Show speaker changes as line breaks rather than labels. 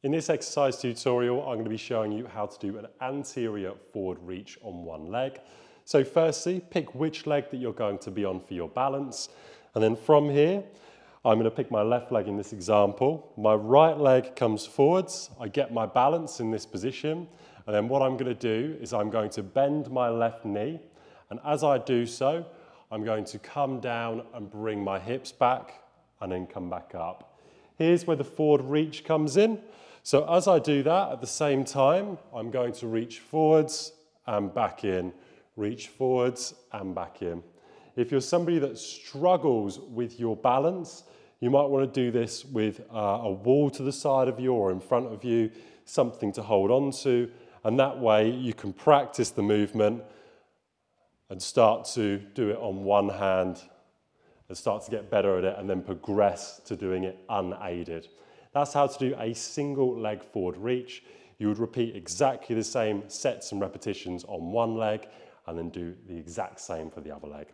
In this exercise tutorial, I'm going to be showing you how to do an anterior forward reach on one leg. So firstly, pick which leg that you're going to be on for your balance. And then from here, I'm going to pick my left leg in this example. My right leg comes forwards. I get my balance in this position. And then what I'm going to do is I'm going to bend my left knee. And as I do so, I'm going to come down and bring my hips back and then come back up. Here's where the forward reach comes in. So as I do that, at the same time, I'm going to reach forwards and back in, reach forwards and back in. If you're somebody that struggles with your balance, you might want to do this with a wall to the side of you or in front of you, something to hold on to, and that way you can practice the movement and start to do it on one hand and start to get better at it and then progress to doing it unaided. That's how to do a single leg forward reach. You would repeat exactly the same sets and repetitions on one leg and then do the exact same for the other leg.